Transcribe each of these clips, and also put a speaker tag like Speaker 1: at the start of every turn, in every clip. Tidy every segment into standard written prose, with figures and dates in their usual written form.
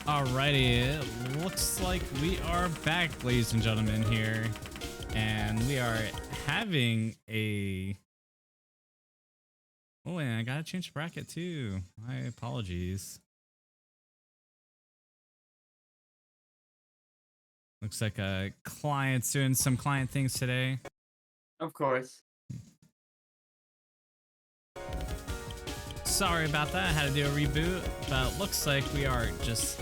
Speaker 1: Alrighty, it looks like we are back, ladies and gentlemen, here. And we are having a... Oh, and I gotta change the bracket too. My apologies. Looks like a client's doing some client things today.
Speaker 2: Of course.
Speaker 1: Sorry about that, I had to do a reboot, but looks like we are just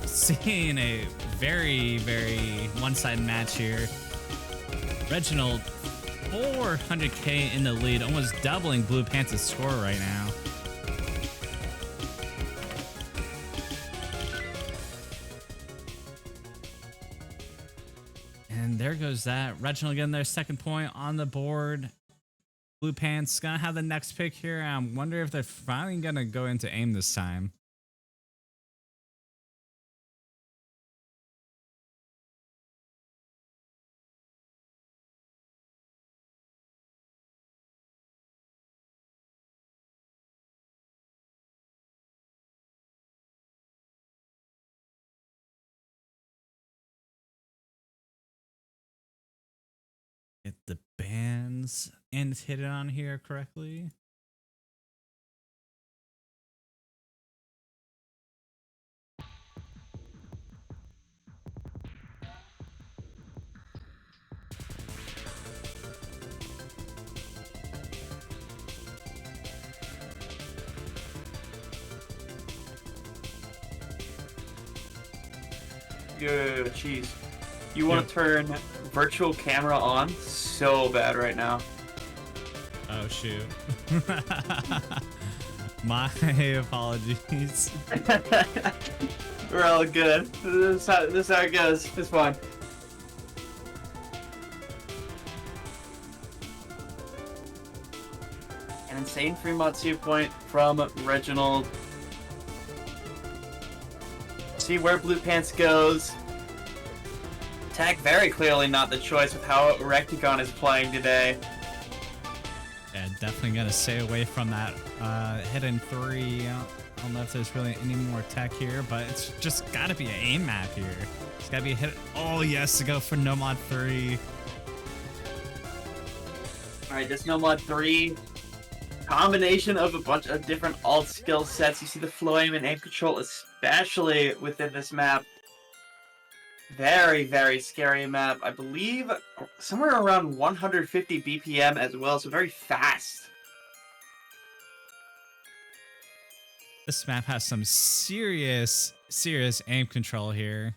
Speaker 1: seeing a very, very one-sided match here. Reginald, 400k in the lead, almost doubling Blue Pants' score right now. And there goes that. Reginald getting their second point on the board. Blue Pants gonna have the next pick here. I wonder if they're finally gonna go into aim this time. Get the bands and hit it on here correctly.
Speaker 2: Good, jeez. You want to turn virtual camera on so bad right now.
Speaker 1: Oh shoot. My apologies.
Speaker 2: We're all good. This is how it goes. It's fine. An insane Fremont 2 point from Reginald. See where Blue Pants goes. Tag very clearly not the choice with how Rectagon is playing today.
Speaker 1: Yeah, definitely gonna stay away from that hidden three. I don't know if there's really any more tech here, but it's just gotta be an aim map here. It's gotta be a hit. Oh yes, to go for no mod 3.
Speaker 2: Alright, this no mod 3. Combination of a bunch of different alt skill sets. You see the flow aim and aim control, especially within this map. Very, very scary map. I believe somewhere around 150 BPM as well, so very fast.
Speaker 1: This map has some serious aim control here.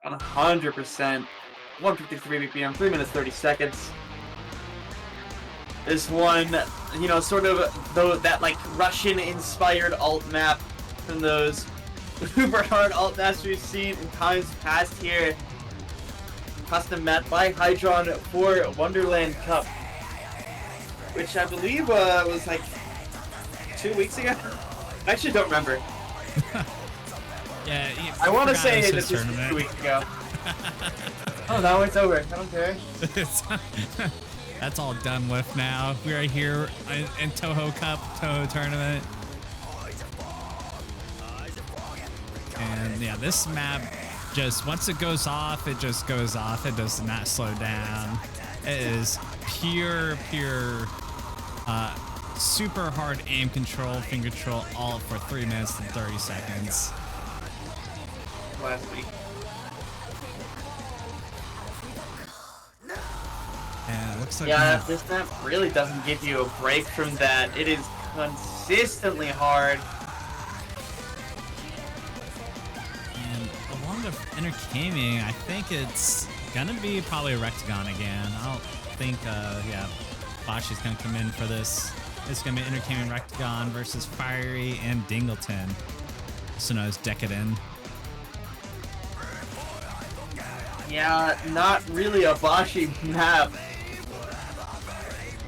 Speaker 2: 100%. 153 BPM, 3 minutes 30 seconds. This one, you know, sort of that like Russian-inspired alt map from those uber hard alt maps we've seen in times past here. Custom map by Hydron for Wonderland Cup, which I believe was like 2 weeks ago. I actually don't remember.
Speaker 1: Yeah,
Speaker 2: I want to say
Speaker 1: it
Speaker 2: that this was 2 weeks ago. Oh, now it's over. I don't care.
Speaker 1: That's all done with now. We are here in Touhou Tournament. And yeah, this map, just once it goes off, it just goes off. It does not slow down. It is pure, super hard aim control, finger control, all for 3 minutes and 30 seconds.
Speaker 2: Last week.
Speaker 1: And it looks like
Speaker 2: this map really doesn't give you a break from that. It is consistently hard.
Speaker 1: And along with entertaining, I think it's gonna be probably Rectagon again. I don't think, yeah, Boschi's gonna come in for this. It's gonna be entertaining Rectagon versus Fiery and Dingleton, also known as Decadent.
Speaker 2: Yeah, not really a Boschi map.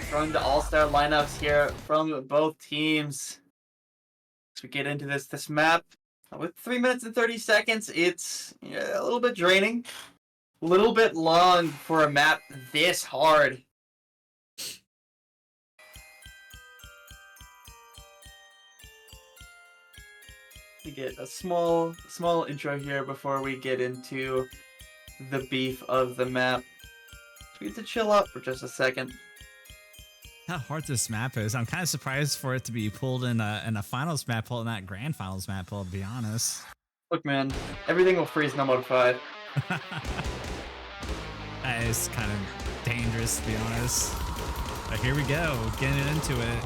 Speaker 2: Throwing the all-star lineups here from both teams. As we get into this map, with 3 minutes and 30 seconds, it's a little bit draining. A little bit long for a map this hard. We get a small intro here before we get into the beef of the map. We get to chill up for just a second.
Speaker 1: How hard this map is. I'm kind of surprised for it to be pulled in a finals map pull, not grand finals map pull, to be honest.
Speaker 2: Look, man, everything will freeze in mode 5.
Speaker 1: That is kind of dangerous, to be honest. But here we go, getting into it.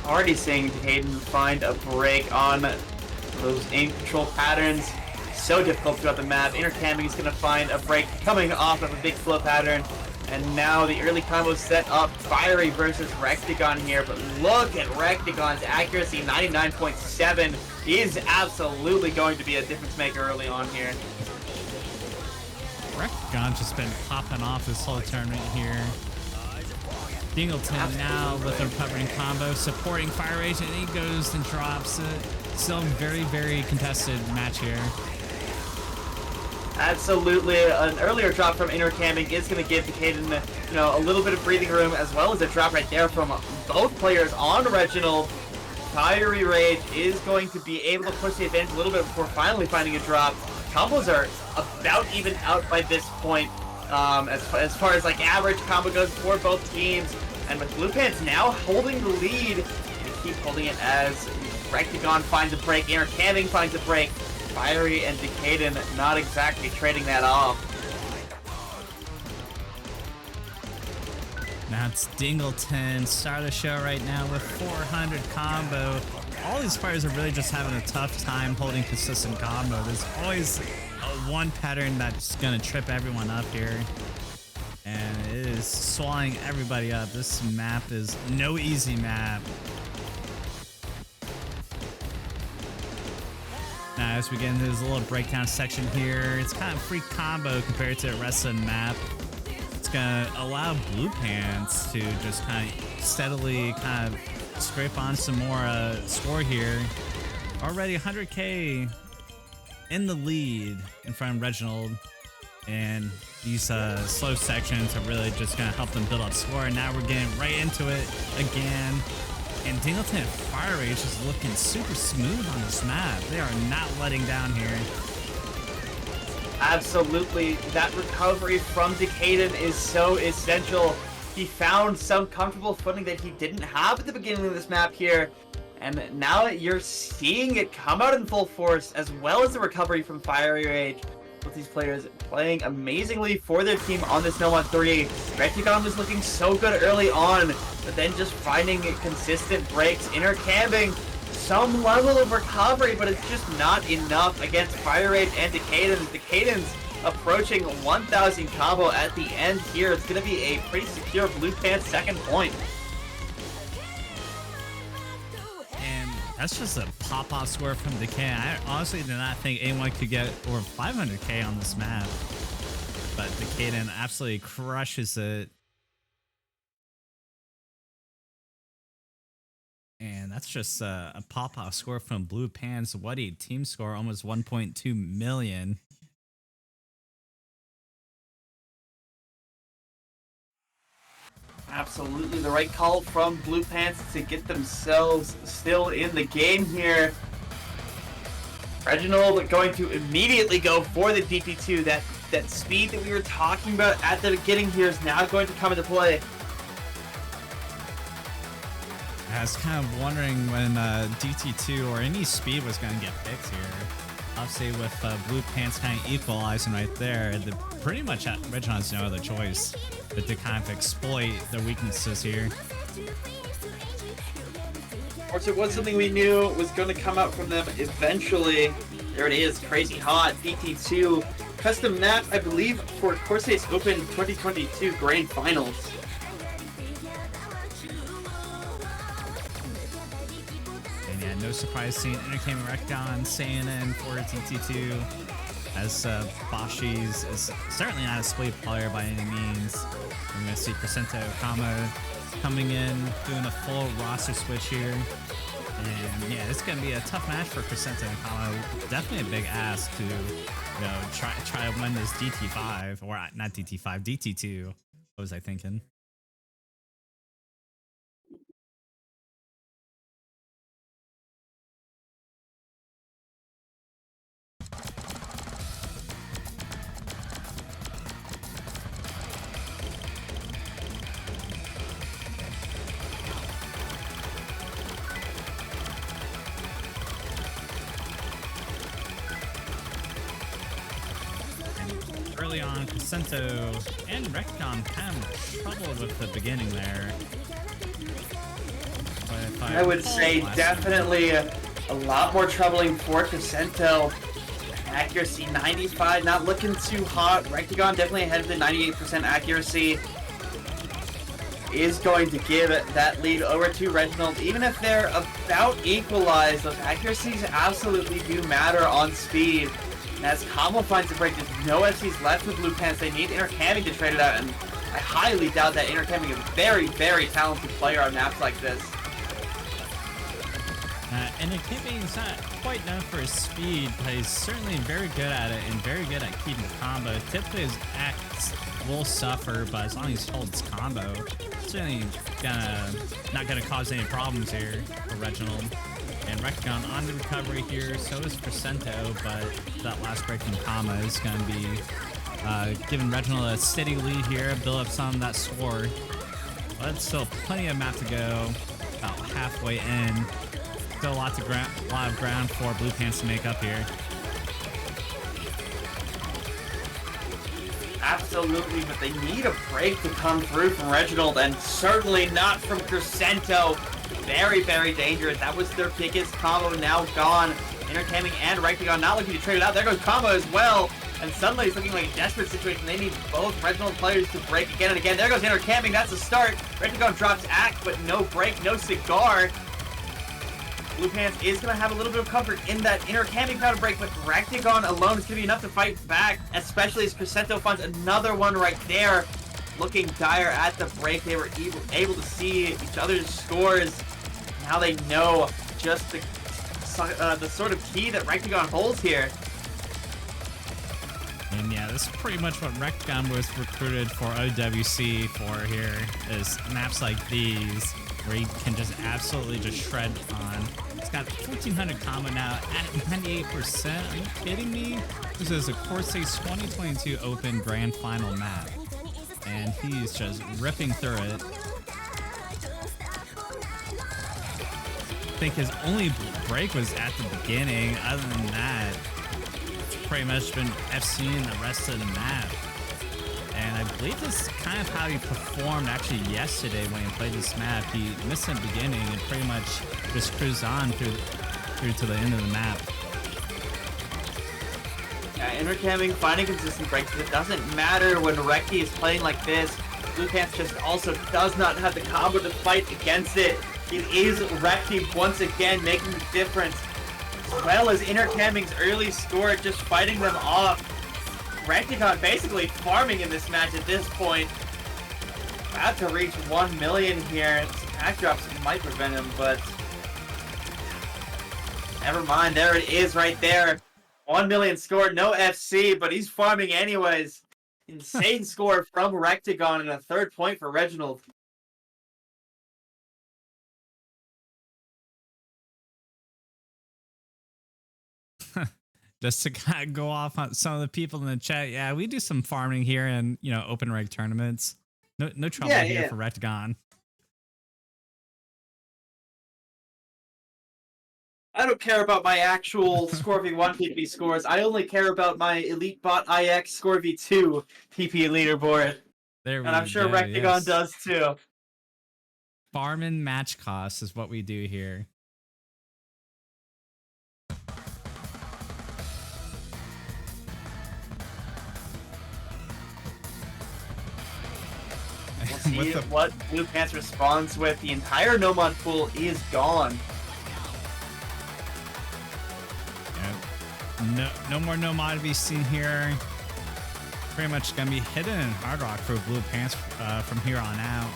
Speaker 2: Already seeing Hayden find a break on those aim control patterns. So difficult throughout the map. Intercamming is going to find a break coming off of a big flow pattern. And now the early combo set up Fiery versus Rectagon here. But look at Rectagon's accuracy, 99.7, is absolutely going to be a difference maker early on here.
Speaker 1: Rectagon's just been popping off this whole tournament here. Dingleton now with a recovering combo, supporting Fire Rage, and he goes and drops it. Still very, very contested match here.
Speaker 2: Absolutely, an earlier drop from Intercamming is going to give Caden, a little bit of breathing room, as well as a drop right there from both players on Reginald. Fiery Rage is going to be able to push the advantage a little bit before finally finding a drop. Combos are about even out by this point, as far as like average combo goes for both teams. And with Blue Pants now holding the lead, they keep holding it as Rectagon finds a break, Intercamming finds a break. Fiery and Decaden not exactly trading that off.
Speaker 1: Now it's Dingleton, start of the show right now with 400 combo. All these players are really just having a tough time holding consistent combo. There's always one pattern that's gonna trip everyone up here. And it is swallowing everybody up. This map is no easy map. Now, as we get into this little breakdown section here, it's kind of free combo compared to the rest of the map. It's gonna allow Blue Pants to just kind of steadily kind of scrape on some more score here. Already 100k in the lead in front of Reginald, and these slow sections are really just gonna help them build up score. And now we're getting right into it again. And Dingleton and Fire Rage is looking super smooth on this map. They are not letting down here.
Speaker 2: Absolutely. That recovery from Decaden is so essential. He found some comfortable footing that he didn't have at the beginning of this map here. And now you're seeing it come out in full force, as well as the recovery from Fiery Rage. With these players playing amazingly for their team on this No 1-3. Rectagon was looking so good early on, but then just finding consistent breaks, intercamming some level of recovery, but it's just not enough against Fire Rage and Decaden. Decaden's approaching 1,000 combo at the end here. It's going to be a pretty secure Blue Pants second point.
Speaker 1: That's just a pop-off score from Decay. I honestly did not think anyone could get over 500k on this map. But Decaden absolutely crushes it. And that's just a pop-off score from Blue Pants. What a team score, almost 1.2 million.
Speaker 2: Absolutely the right call from Blue Pants to get themselves still in the game here. Reginald going to immediately go for the DP2. That speed that we were talking about at the beginning here is now going to come into play.
Speaker 1: I was kind of wondering when DT2 or any speed was going to get picked here. Obviously with Blue Pants kind of equalizing right there, pretty much Reginald has no other choice but to kind of exploit the weaknesses here.
Speaker 2: Of course, it was something we knew was going to come out from them eventually. There it is, crazy hot, DT2. Custom map, I believe, for Corsair's Open 2022 Grand Finals.
Speaker 1: And yeah, no surprise seeing Intercaming Rectagon staying in for DT2, as Bashi's is certainly not a split player by any means. We're going to see Crescento Kama coming in, doing a full roster switch here. And yeah, it's going to be a tough match for Crescento and Kama. Definitely a big ask to, try to win this DT5, or not DT5, DT2. What was I thinking? early on. Crescento and Recon kind of trouble with the beginning there. But if
Speaker 2: I would say definitely a lot more troubling for Crescento. Accuracy 95, not looking too hot. Rectagon definitely ahead of the 98% accuracy. Is going to give that lead over to Reginald. Even if they're about equalized, those accuracies absolutely do matter on speed. And as Combo finds a break, there's no FCs left with Blue Pants. They need Intercamming to trade it out, and I highly doubt that Intercamming is a very, very talented player on maps like this.
Speaker 1: Intercamming is not quite known for his speed, but he's certainly very good at it and very good at keeping combo. Typically his acts will suffer, but as long as he holds combo, it's certainly not gonna cause any problems here for Reginald. And Recon on the recovery here, so is Crescento, but that last break from combo is gonna be giving Reginald a steady lead here, build up some of that score. But still plenty of map to go, about halfway in. Still lots of lot of ground for Blue Pants to make up here.
Speaker 2: Absolutely, but they need a break to come through from Reginald, and certainly not from Crescento. Very, very dangerous. That was their biggest combo, now gone. Intercamming and Rectagon not looking to trade it out. There goes combo as well. And suddenly it's looking like a desperate situation. They need both Reginald players to break again and again. There goes Intercamming. That's a start. Rectagon drops Act, but no break, no cigar. Blue Pants is going to have a little bit of comfort in that Intercamming power break, but Rectagon alone is going to be enough to fight back, especially as Crescento finds another one right there. Looking dire at the break. They were able to see each other's scores. Now they know just the sort of key that Rectagon holds here.
Speaker 1: And yeah, this is pretty much what Rectagon was recruited for OWC for here, is maps like these, where you can just absolutely just shred on. It's got 1400 combo now at 98%. Are you kidding me? This is a Corsair's 2022 Open Grand Final map, and he's just ripping through it. I think his only break was at the beginning. Other than that, it's pretty much been FCing the rest of the map. And I believe this is kind of how he performed actually yesterday when he played this map. He missed in the beginning and pretty much just cruised on through to the end of the map.
Speaker 2: Yeah, Intercamming, finding consistent breaks, but it doesn't matter when Reki is playing like this. Blue Pants just also does not have the combo to fight against it. It is Reki once again making the difference. As well as Intercamming's early score, just fighting them off. Rectagon basically farming in this match at this point. About to reach 1 million here. Some pack drops might prevent him, but never mind. There it is right there. 1 million scored, no FC, but he's farming anyways. Insane score from Rectagon and a 3rd point for Reginald.
Speaker 1: Just to kind of go off on some of the people in the chat, yeah, we do some farming here and, you know, open reg tournaments. No trouble here for Rectagon.
Speaker 2: I don't care about my actual Score V1 PP scores. I only care about my Elite Bot IX Score V2 PP leaderboard. And I'm sure Rectagon does too.
Speaker 1: Farming match costs is what we do here.
Speaker 2: We'll see what Blue Pants responds with. The entire Nomad pool is gone.
Speaker 1: Yeah. No more Nomad to be seen here. Pretty much gonna be hidden in Hard Rock for Blue Pants from here on out.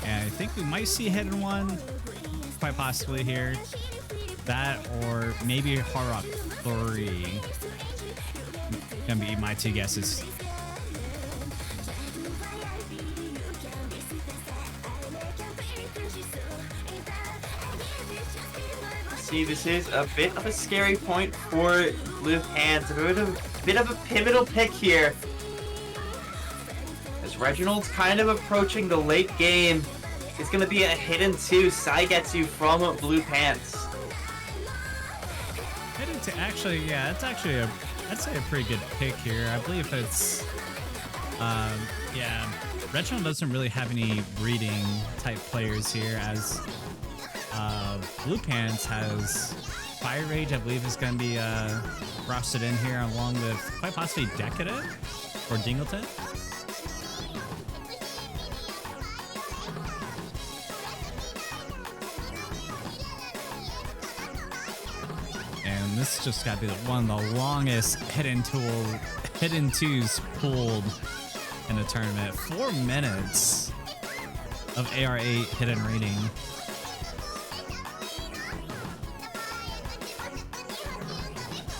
Speaker 1: And I think we might see hidden one, quite possibly here. That or maybe Hard Rock 3. Gonna be my 2 guesses.
Speaker 2: See, this is a bit of a scary point for Blue Pants. A bit of a pivotal pick here. As Reginald's kind of approaching the late game. It's going to be a hidden 2 Saigetsu from Blue Pants.
Speaker 1: Hidden 2, actually, yeah, it's actually a I'd say a pretty good pick here. I believe it's, yeah, Reginald doesn't really have any breeding type players here, as Blue Pants has Fire Rage, I believe, is going to be rostered in here, along with quite possibly Decadent or Dingleton. And this just got to be one of the longest hidden twos pulled in a tournament. 4 minutes of AR8 hidden reading.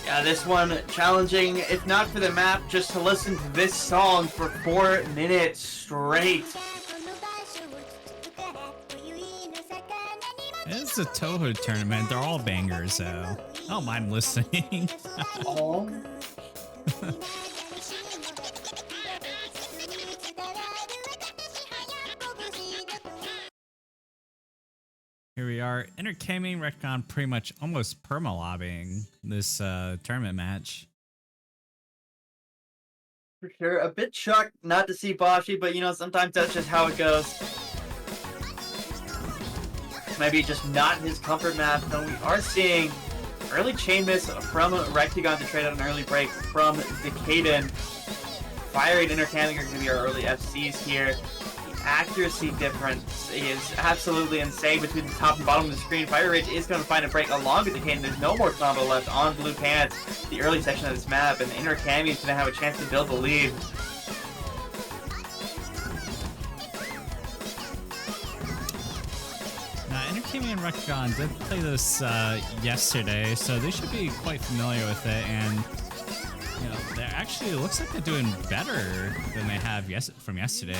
Speaker 2: Yeah, this one challenging, if not for the map, just to listen to this song for 4 minutes straight.
Speaker 1: It's a Touhou tournament. They're all bangers, so I don't mind listening.
Speaker 2: Oh.
Speaker 1: Here we are, Entertainment Recon pretty much almost perma-lobbying this tournament match.
Speaker 2: For sure. A bit shocked not to see Boshi, but you know, sometimes that's just how it goes. Maybe just not his comfort map, though we are seeing early chain miss from Rectagon to trade out an early break from Decaden. Fire and Intercamming are going to be our early FCs here. The accuracy difference is absolutely insane between the top and bottom of the screen. Fire Ridge is going to find a break along with Decaden. There's no more combo left on Blue Pants, the early section of this map, and Intercamming is going to have a chance to build the lead.
Speaker 1: Entertainment and Recon did play this yesterday, so they should be quite familiar with it, and you know, they're actually, it looks like they're doing better than they have from yesterday.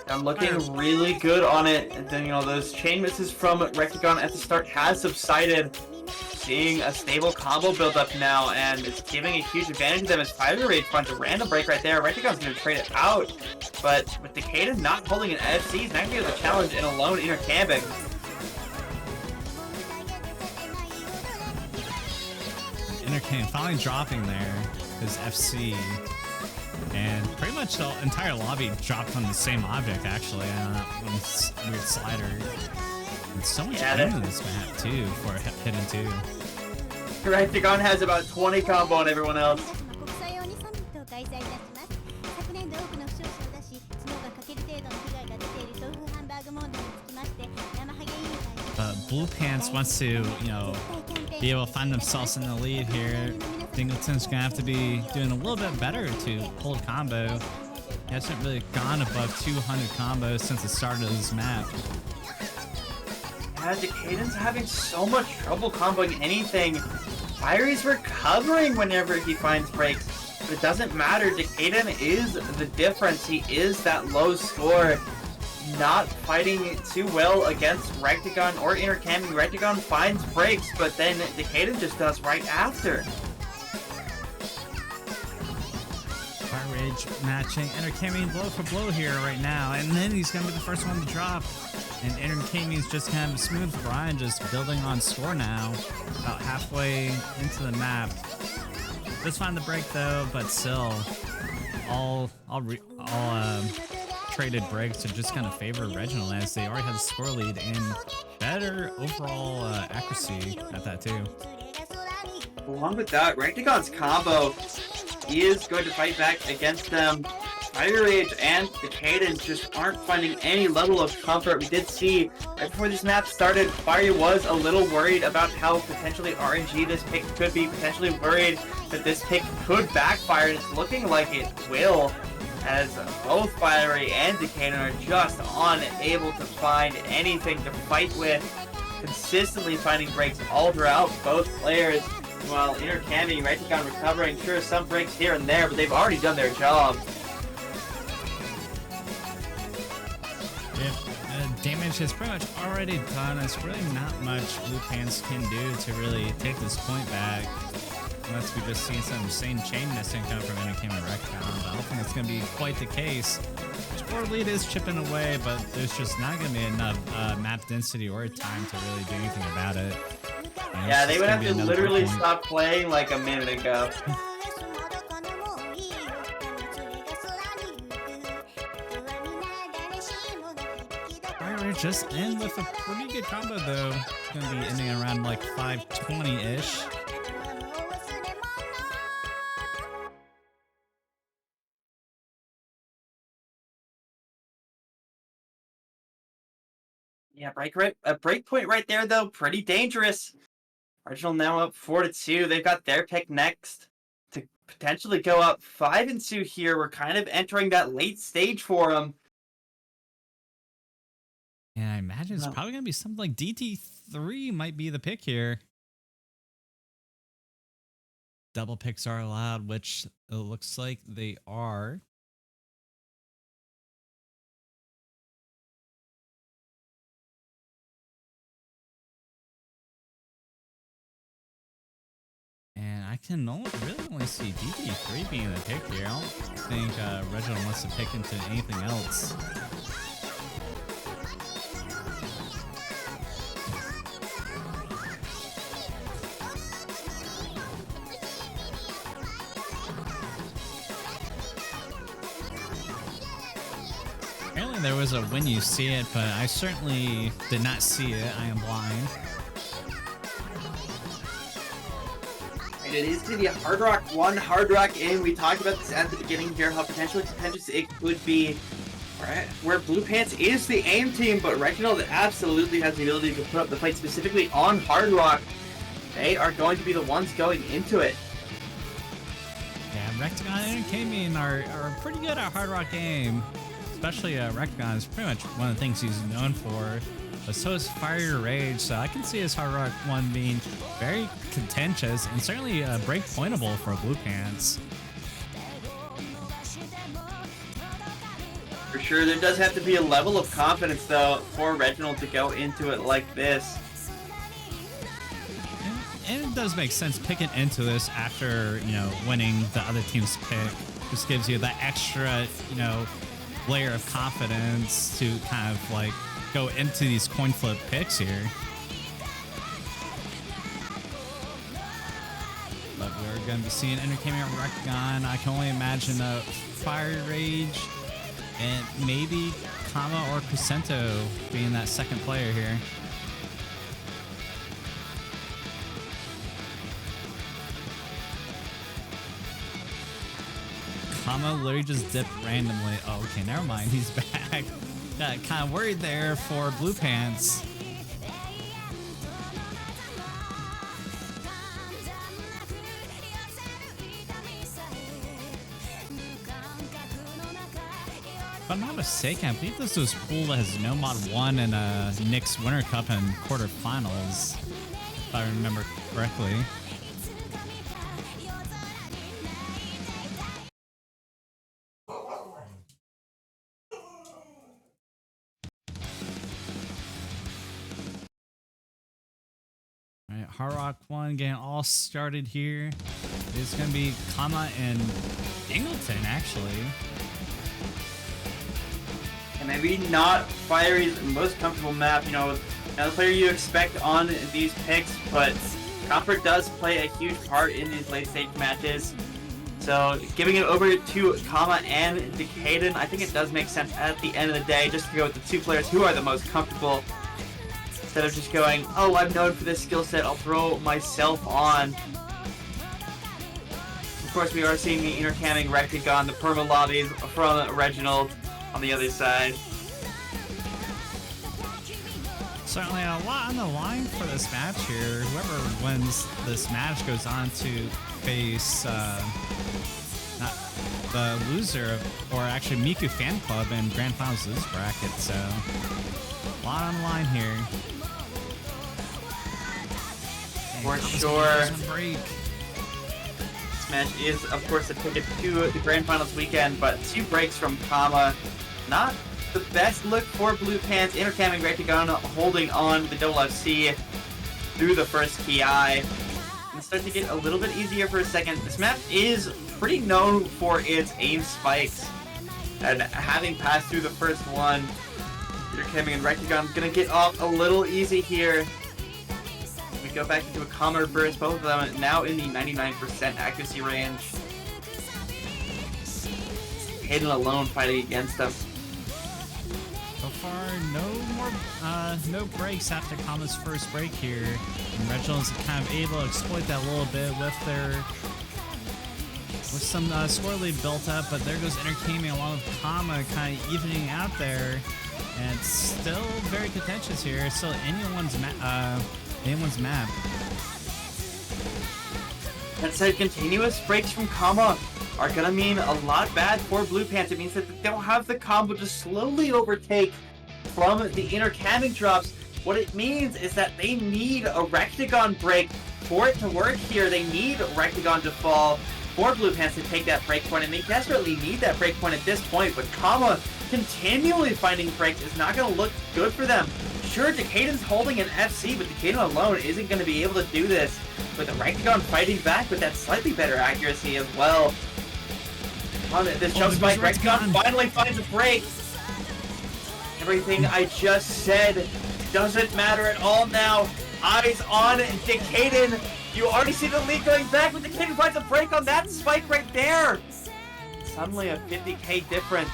Speaker 2: I'm looking really good on it, and then you know, those chain misses from Rectagon at the start has subsided. Seeing a stable combo build up now, and it's giving a huge advantage to them as Fire Rage finds a random break right there. Rectagon's going to trade it out, but with Decaden not holding an FC, he's not going to be able to challenge in alone intercamping.
Speaker 1: Intercam finally dropping there his FC, and pretty much the entire lobby dropped on the same object actually, on this weird slider. And so much aim in this map too for hidden two.
Speaker 2: Rectagon has about 20 combo on everyone else.
Speaker 1: Blue Pants wants to, you know, be able to find themselves in the lead here. Dingleton's gonna have to be doing a little bit better to hold combo. He hasn't really gone above 200 combos since the start of this map.
Speaker 2: Yeah, Decaden's having so much trouble comboing anything. Firey's recovering whenever he finds breaks, but it doesn't matter. Decaden is the difference. He is that low score. Not fighting too well against Rectagon or intercamming. Rectagon finds breaks, but then Decaden just does right after.
Speaker 1: Fire Rage matching intercamming blow for blow here right now, and then he's gonna be the first one to drop. And intercamming's just kind of a smooth grind, just building on score now, about halfway into the map. Just find the break though, but still, all traded breaks are just kind of favor Reginald, as they already have the score lead and better overall accuracy at that too.
Speaker 2: Along with that, Rectagon's combo, he is going to fight back against them. Fire Rage and Decaden just aren't finding any level of comfort. We did see right before this map started, Fire was a little worried about how potentially RNG this pick could be, potentially worried that this pick could backfire, and it's looking like it will, as both Fiery and Decaden are just unable to find anything to fight with, consistently finding breaks all throughout both players, while intercamming, Rectagon recovering, sure, some breaks here and there, but they've already done their job.
Speaker 1: Damage is pretty much already done. It's really not much Blue Pants can do to really take this point back, unless we just see some insane chain missing coming from Entertainment Recon. But I don't think it's going to be quite the case. Score lead is chipping away, but there's just not going to be enough map density or time to really do anything about it.
Speaker 2: Yeah, they would have to literally
Speaker 1: stop.
Speaker 2: stop playing like a minute ago.
Speaker 1: Alright, we're just in with a pretty good combo though. It's gonna be ending around like 520-ish.
Speaker 2: Yeah, break point right there though, pretty dangerous. Reginald now up 4-2. They've got their pick next to potentially go up 5-2 here. We're kind of entering that late stage for them.
Speaker 1: Yeah, I imagine it's probably gonna be something like DT3 might be the pick here. Double picks are allowed, which it looks like they are. And I can really only see DT3 being the pick here. I don't think Reginald wants to pick into anything else. Apparently there was a when you see it, but I certainly did not see it. I am blind.
Speaker 2: It is to the Hard Rock 1, Hard Rock in. We talked about this at the beginning here, how potentially contentious it could be. Right, where Blue Pants is the aim team, but Reginald absolutely has the ability to put up the fight specifically on Hard Rock. They are going to be the ones going into it.
Speaker 1: Yeah, Rectagon and K-Mean are pretty good at Hard Rock game. Especially Rectagon is pretty much one of the things he's known for. But so is Fire Rage, so I can see his Hard Rock 1 being very contentious and certainly break pointable for Blue Pants.
Speaker 2: For sure, there does have to be a level of confidence though for Reginald to go into it like this.
Speaker 1: And it does make sense picking into this after, you know, winning the other team's pick. Just gives you that extra, you know, layer of confidence to kind of like go into these coin flip picks here. But we're going to be seeing Entertainment Rectagon. I can only imagine a Fire Rage and maybe Kama or Crescento being that second player here. Kama literally just dipped randomly. Oh, okay, never mind. He's back. Got kind of worried there for Blue Pants. If I'm not mistaken, I believe this was pool that has no mod 1 and Knicks Winter Cup and quarterfinals, if I remember correctly. Hard Rock 1 getting all started here. It's going to be Kama and Dingleton, actually.
Speaker 2: And maybe not Fiery's most comfortable map, you know, another player you expect on these picks, but comfort does play a huge part in these late stage matches. So giving it over to Kama and Decaden, I think it does make sense at the end of the day, just to go with the two players who are the most comfortable. Instead of just going, oh, I'm known for this skill set, I'll throw myself on. Of course, we are seeing the intercamming Rectagon, the perma lobbies from Reginald on the other side.
Speaker 1: Certainly a lot on the line for this match here. Whoever wins this match goes on to face not the loser, or actually Miku Fan Club in Grand Finals of this bracket. So a lot on the line here.
Speaker 2: For sure. This match is, of course, a ticket to the Grand Finals weekend, but 2 breaks from Kama. Not the best look for Blue Pants. Intercamming Rectagon holding on the double FC through the first KI. And start to get a little bit easier for a second. This map is pretty known for its aim spikes. And having passed through the first one, Intercamming and Rectagon gonna get off a little easy here. We go back into a calmer reverse. Both of them now in the 99% accuracy range. Hayden alone fighting against them.
Speaker 1: So far, no breaks after Kama's first break here. And Reginald's kind of able to exploit that a little bit with some score lead built up, but there goes Entertainment along with Kama kind of evening out there. And it's still very contentious here. It's still anyone's map.
Speaker 2: That said, continuous breaks from Kama are gonna mean a lot bad for Blue Pants. It means that they don't have the combo to slowly overtake from the inner camming drops. What it means is that they need a Rectagon break for it to work here. They need Rectagon to fall for Blue Pants to take that break point, and they desperately need that break point at this point, but Kama continually finding breaks is not going to look good for them. Sure, Decaden's holding an FC, but Decaden alone isn't going to be able to do this, with the Rectagon fighting back with that slightly better accuracy as well. On this jump spike, Rectagon finally finds a break. Everything I just said doesn't matter at all now. Eyes on Decaden. You already see the lead going back, but Decaden finds a break on that spike right there. Suddenly a 50k difference.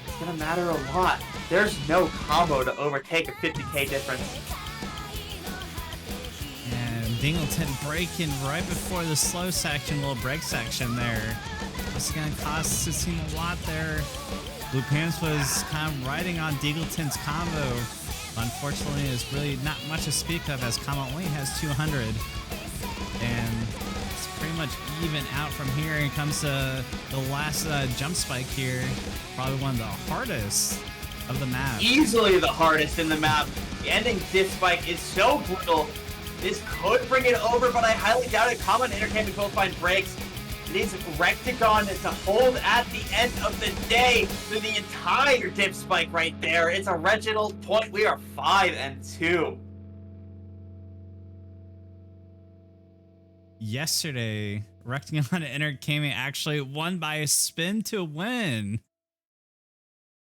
Speaker 2: It's gonna matter a lot. There's no combo to overtake a 50k difference.
Speaker 1: And Dingleton breaking right before the slow section, little break section there. This is gonna cost his team a lot there. Blue Pants was kind of riding on Dingleton's combo. Unfortunately, there's really not much to speak of as Kama only has 200. And it's pretty much even out from here. Here comes the last jump spike here. Probably one of the hardest of the map.
Speaker 2: Easily the hardest in the map. The ending this spike is so brutal. This could bring it over, but I highly doubt it. Kama and Entertainment both find breaks. It is Rectagon to hold at the end of the day through the entire dip spike right there. It's a Reginald point. We are 5-2.
Speaker 1: Yesterday, Rectagon Entertainment actually won by a spin to win.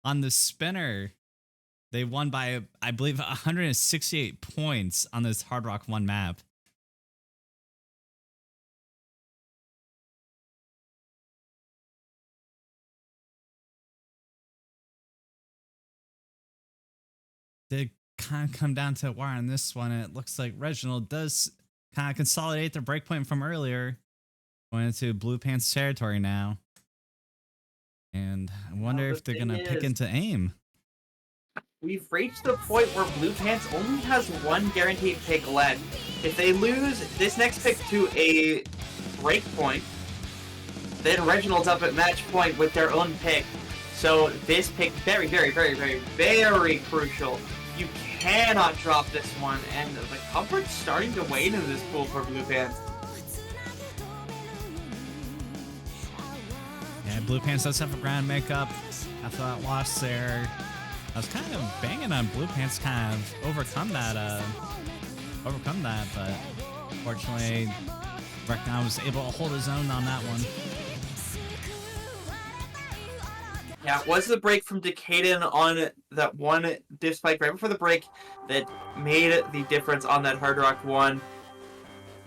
Speaker 1: On the spinner, they won by, I believe, 168 points on this Hard Rock 1 map. Did kind of come down to a wire on this one. It looks like Reginald does kind of consolidate their breakpoint from earlier, going into Blue Pants territory now. And I wonder if they're going to pick into aim.
Speaker 2: We've reached the point where Blue Pants only has one guaranteed pick left. If they lose this next pick to a break point, then Reginald's up at match point with their own pick. So this pick, very, very, very, very, very crucial. You cannot drop this one, and the comfort's starting to wane in this pool for Blue Pants.
Speaker 1: Yeah, Blue Pants does have a ground makeup after that loss there. I was kind of banging on Blue Pants to kind of overcome that, but fortunately, Rectagon was able to hold his own on that one.
Speaker 2: Yeah, it was the break from Decaden on that one diff spike right before the break that made the difference on that Hard Rock 1.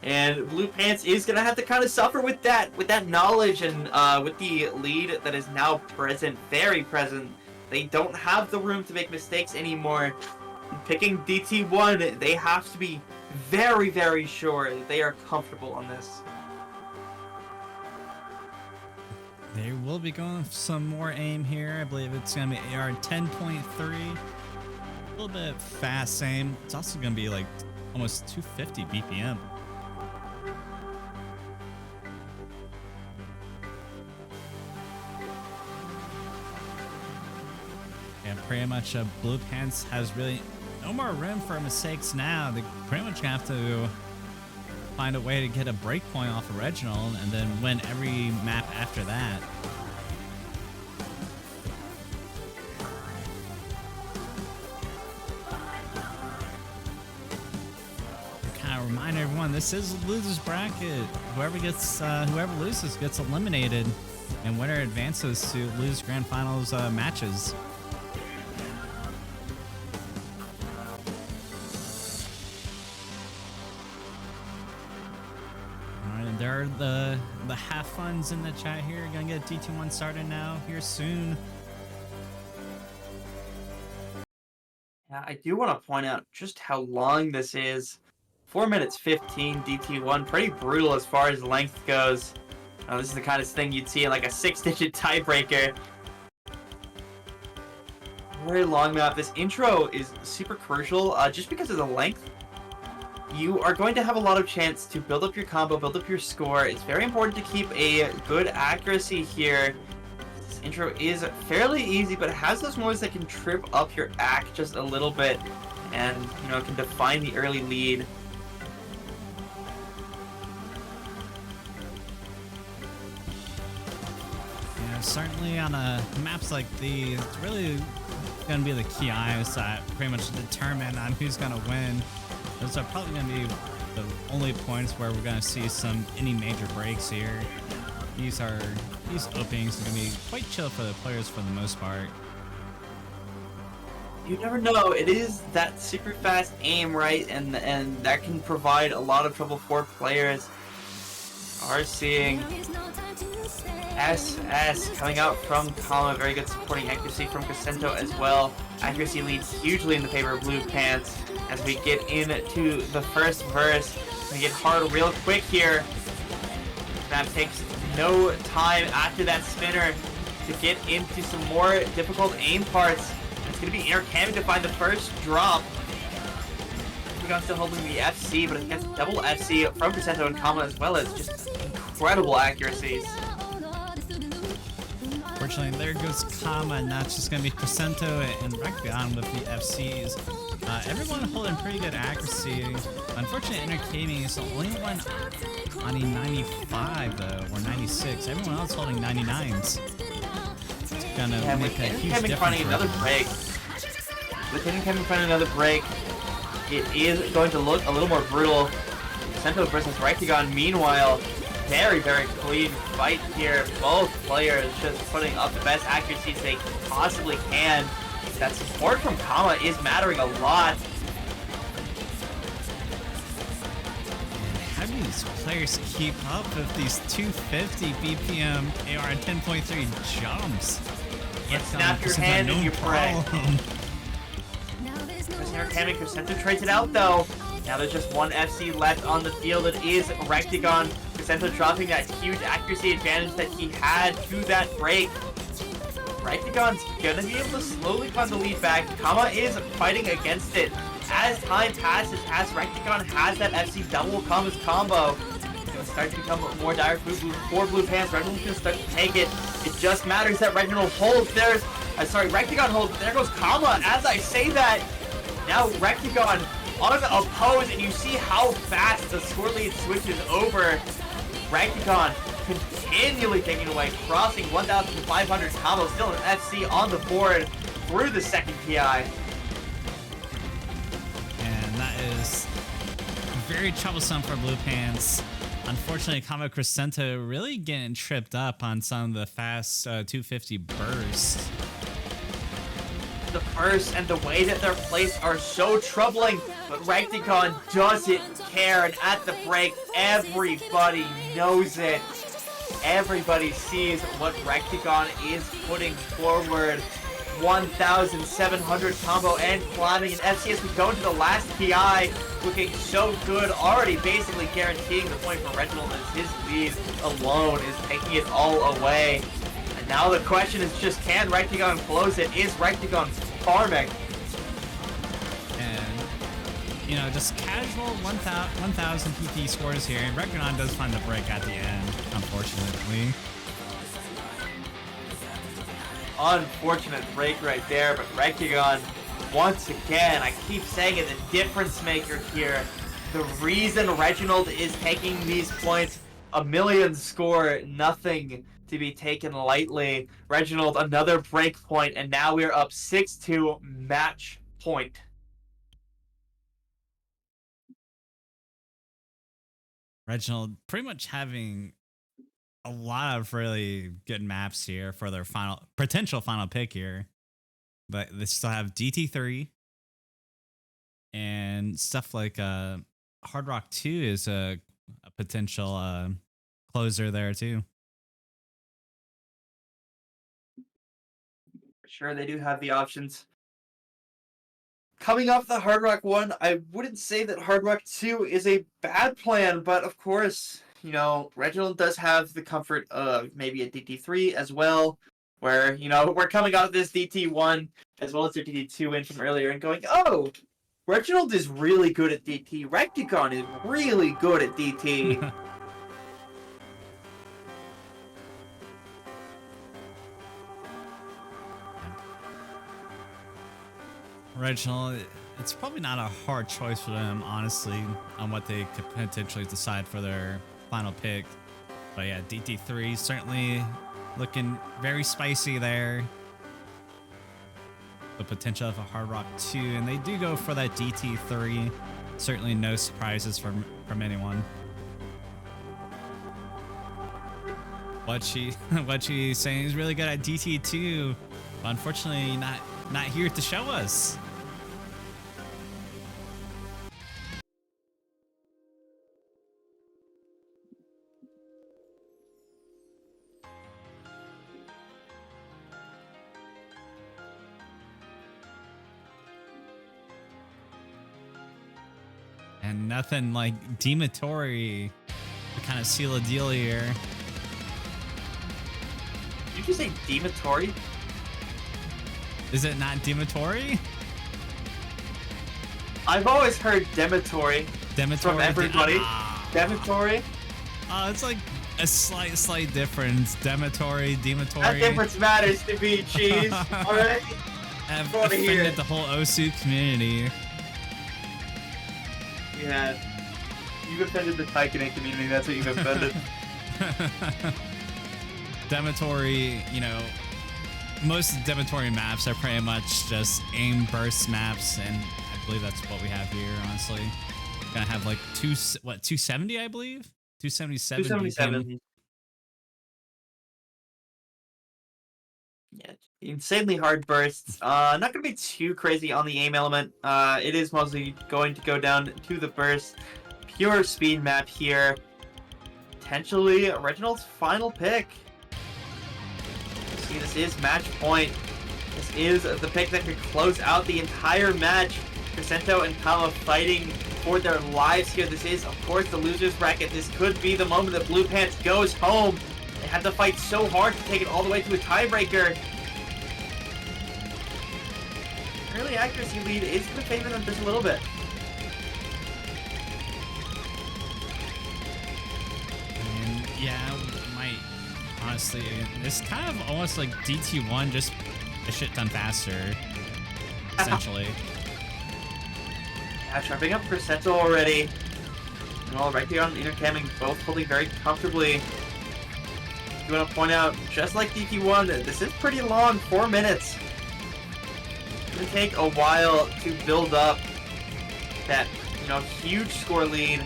Speaker 2: And Blue Pants is going to have to kind of suffer with that knowledge and with the lead that is now present, very present. They don't have the room to make mistakes anymore. Picking DT1, they have to be very, very sure that they are comfortable on this.
Speaker 1: They will be going with some more aim here. I believe it's going to be AR 10.3. A little bit fast aim. It's also going to be like almost 250 BPM. And pretty much Blue Pants has really no more room for mistakes now. They pretty much have to find a way to get a break point off of Reginald and then win every map after that. Kind of remind everyone, this is a loser's bracket. Whoever loses gets eliminated, and winner advances to lose grand finals matches. And there are the half funds in the chat here. Gonna get DT1 started now here soon.
Speaker 2: Yeah, I do want to point out just how long this is. 4 minutes 15 DT1, pretty brutal as far as length goes. This is the kind of thing you'd see in like a 6-digit tiebreaker. Very long map. This intro is super crucial just because of the length. You are going to have a lot of chance to build up your combo, build up your score. It's very important to keep a good accuracy here. This intro is fairly easy, but it has those moves that can trip up your act just a little bit and, you know, can define the early lead.
Speaker 1: Yeah, certainly on maps like these, it's really going to be the key eyes that pretty much determine on who's going to win. Those are probably going to be the only points where we're going to see any major breaks here. These openings are going to be quite chill for the players for the most part.
Speaker 2: You never know. It is that super fast aim, right? And that can provide a lot of trouble for players. Are seeing SS coming out from Kama. Very good supporting accuracy from Crescento as well. Accuracy leads hugely in the favor of Blue Pants. As we get into the first verse, we get hard real quick here. That takes no time after that spinner to get into some more difficult aim parts. It's going to be Intercamming to find the first drop. We're still holding the FC, but it gets double FC from Crescento and Kama as well as just incredible accuracies.
Speaker 1: Unfortunately, there goes Kama, and that's just going to be Crescento and Recon with the FCs. Everyone holding pretty good accuracy. Unfortunately, Intercaming is the only one on a 95 though, or 96. Everyone else holding 99s. It's gonna make a huge difference.
Speaker 2: Finding another break. With Intercaming finding another break, it is going to look a little more brutal. Crescento versus Rectagon, meanwhile, very, very clean fight here. Both players just putting up the best accuracies they possibly can. That support from Kama is mattering a lot.
Speaker 1: How do these players keep up with these 250 BPM AR 10.3 jumps?
Speaker 2: Can't snap your hand and you're problem. Intercamming Crescento trades it out though. Now there's just one FC left on the field. It is Rectagon. Crescento dropping that huge accuracy advantage that he had to that break. Rectagon's gonna be able to slowly find the lead back. Kama is fighting against it. As time passes, as Rectagon has that FC double Kama's combo, it's gonna start to become more dire for Blue Pants. Reginald's gonna start to take it. It just matters that Reginald holds. Rectagon holds, but there goes Kama. As I say that, now Rectagon on a pose, and you see how fast the score lead switches over. Rectagon continually taking away, crossing 1,500 combos, still an FC on the board through the second PI.
Speaker 1: And that is very troublesome for Blue Pants. Unfortunately, Kama Crescento really getting tripped up on some of the fast 250 bursts.
Speaker 2: The bursts and the way that they're placed are so troubling, but Rectagon doesn't care, and at the break, everybody knows it. Everybody sees what Rectagon is putting forward. 1,700 combo and climbing an FC as we go into the last PI, looking so good, already basically guaranteeing the point for Reginald as his lead alone is taking it all away. And now the question is just, can Rectagon close it? Is Rectagon farming?
Speaker 1: And, you know, just casual 1,000 PT scores here, and Rectagon does find the break at the end, unfortunately.
Speaker 2: Unfortunate break right there, but Rectagon, once again, I keep saying it, the difference maker here. The reason Reginald is taking these points, a million score, nothing to be taken lightly. Reginald, another break point, and now we're up 6-2, match point.
Speaker 1: Reginald pretty much having a lot of really good maps here for their potential final pick here, but they still have DT3 and stuff like Hard Rock 2 is a potential closer there too.
Speaker 2: Sure, they do have the options. Coming off the Hard Rock 1, I wouldn't say that Hard Rock 2 is a bad plan, but of course, you know, Reginald does have the comfort of maybe a DT3 as well, where, you know, we're coming out of this DT1 as well as their DT2 win from earlier and going, oh, Reginald is really good at DT. Rectigon is really good at DT.
Speaker 1: Reginald, it's probably not a hard choice for them, honestly, on what they could potentially decide for their final pick. But yeah, DT3 certainly looking very spicy there. The potential of a Hard Rock 2, and they do go for that DT3. Certainly no surprises from anyone. What she's saying is really good at DT2, but unfortunately not here to show us. And nothing like Demetori to kind of seal a deal here.
Speaker 2: Did you just say Demetori?
Speaker 1: Is it not Demetori?
Speaker 2: I've always heard Demetori.
Speaker 1: Demetori
Speaker 2: from everybody. Demetori.
Speaker 1: It's like a slight difference. Demetori.
Speaker 2: That difference matters to me, Cheese. All right.
Speaker 1: I've offended the whole Osu community.
Speaker 2: Yeah, you've offended the Taikane community. That's what you've offended.
Speaker 1: Demetori, you know, most Demetori maps are pretty much just aim burst maps, and I believe that's what we have here. Honestly, gonna have like 270, I believe, 277.
Speaker 2: 277. Yeah, insanely hard bursts. Not gonna be too crazy on the aim element. It is mostly going to go down to the burst. Pure speed map here. Potentially Reginald's final pick. See, this is match point. This is the pick that could close out the entire match. Crescento and Kama fighting for their lives here. This is, of course, the loser's bracket. This could be the moment that Blue Pants goes home. They had to fight so hard to take it all the way to a tiebreaker. Early accuracy lead is going to favor them just a little bit.
Speaker 1: And yeah, might honestly, it's kind of almost like DT1, just a shit ton faster, essentially.
Speaker 2: Yeah, trapping up Crescento already. And all right there on intercamming, both holding very comfortably. You want to point out, just like DT1, this is pretty long, 4 minutes. It's going to take a while to build up that, you know, huge score lead.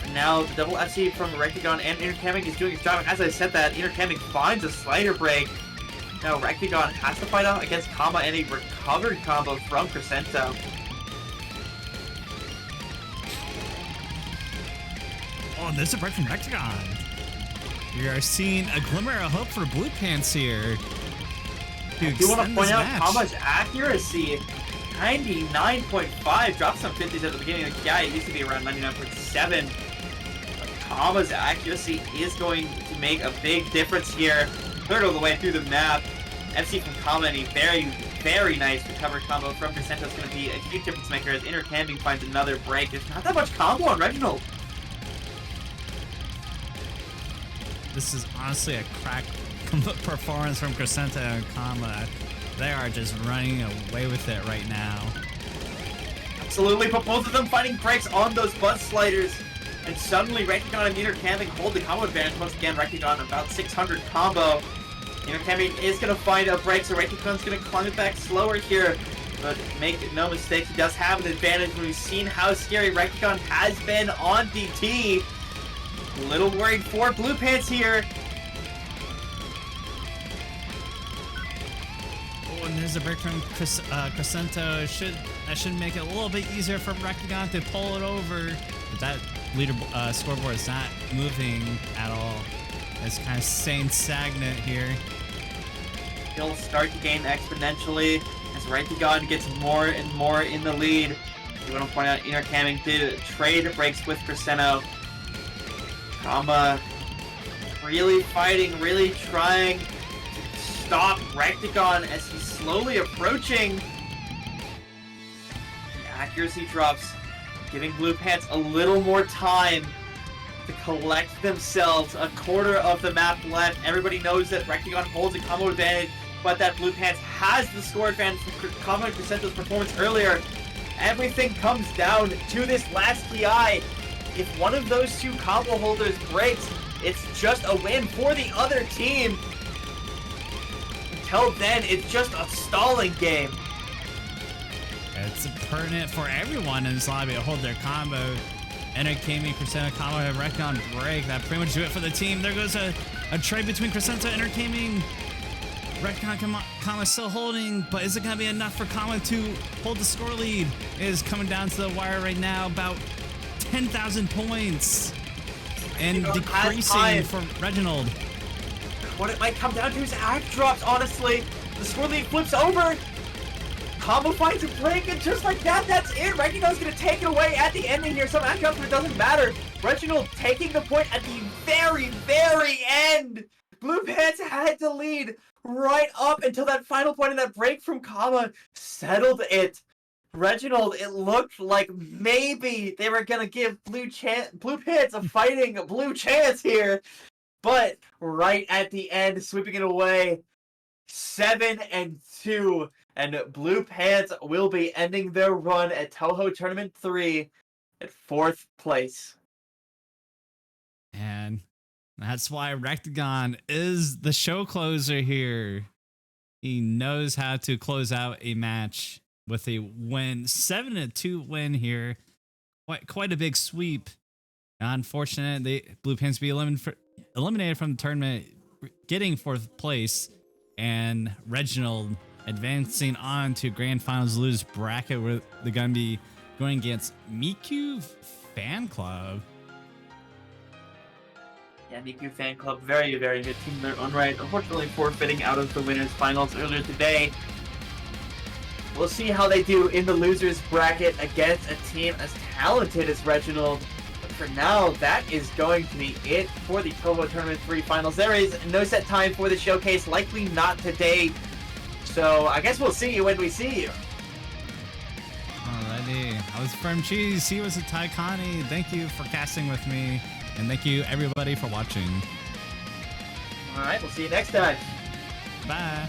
Speaker 2: And now the double FC from Rectagon and Intercamming is doing its job. As I said that, Intercamming finds a slider break. Now Rectagon has to fight out against Kama and a recovered combo from Crescento.
Speaker 1: Oh, and there's a break from Rectagon. We are seeing a glimmer of hope for Blue Pants here.
Speaker 2: I do want to point out Kama's accuracy, 99.5, dropped some 50s at the beginning. Yeah, it used to be around 99.7. Kama's accuracy is going to make a big difference here. Third of the way through the map. FC from Kama and a very, very nice recovered combo from Crescento is going to be a huge difference maker as Intercamming finds another break. There's not that much combo on Reginald.
Speaker 1: This is honestly a crack performance from Crescento and Kama. They are just running away with it right now.
Speaker 2: Absolutely, but both of them finding breaks on those butt sliders. And suddenly Rectagon and Intercamming hold the combo advantage once again. Rectagon about 600 combo. Intercamming is going to find a break, so Rectagon's going to climb it back slower here. But make no mistake, he does have an advantage. We've seen how scary Rectagon has been on DT. A little worried for Blue Pants here.
Speaker 1: Oh, and there's a break from Crescento. That should make it a little bit easier for Rectagon to pull it over. But that scoreboard is not moving at all. It's kind of staying stagnant here.
Speaker 2: He'll start the game exponentially as Regigon gets more and more in the lead. You want to point out intercamming did trade breaks with Crescendo. Kama really fighting, really trying to stop Rectagon as he's slowly approaching. The accuracy drops, giving Blue Pants a little more time to collect themselves. A quarter of the map left. Everybody knows that Rectagon holds a combo advantage, but that Blue Pants has the score advantage from Kama and Crescendo's performance earlier. Everything comes down to this last TI. If one of those two combo holders breaks, it's just a win for the other team. Until then, it's just a stalling game.
Speaker 1: It's pertinent for everyone in this lobby to hold their combo. Entercaming, Crescendo, combo, have Recon break. That pretty much do it for the team. There goes a trade between Crescendo, Entercaming. Recon, Kama still holding, but is it going to be enough for Kama to hold the score lead? It is coming down to the wire right now, about 10,000 points. And decreasing for Reginald.
Speaker 2: What it might come down to is act drops, honestly. The score lead flips over. Kama finds a break, and just like that, that's it. Reginald's going to take it away at the ending here. Some act drops, but it doesn't matter. Reginald taking the point at the very, very end. Blue Pants had to lead right up until that final point, and that break from Kama settled it. Reginald, it looked like maybe they were going to give Blue Pants a fighting blue chance here. But right at the end, sweeping it away, 7-2. And Blue Pants will be ending their run at Touhou Tournament 3 at 4th place.
Speaker 1: And that's why Rectagon is the show closer here. He knows how to close out a match with a win. 7-2 win here. Quite a big sweep. Unfortunate, Blue Pants be eliminated from the tournament, getting 4th place. And Reginald advancing on to Grand Finals lose bracket, where they're going to be going against Miku Fan Club.
Speaker 2: Yeah, Miku Fan Club, very, very good team in their own right. Unfortunately, forfeiting out of the winners' finals earlier today. We'll see how they do in the losers bracket against a team as talented as Reginald. But for now, that is going to be it for the Touhou Tournament 3 finals. There is no set time for the showcase, likely not today. So I guess we'll see you when we see you.
Speaker 1: Alrighty, I was Firm Cheese, he was a Taikani. Thank you for casting with me, and thank you everybody for watching.
Speaker 2: Alright, we'll see you next time.
Speaker 1: Bye.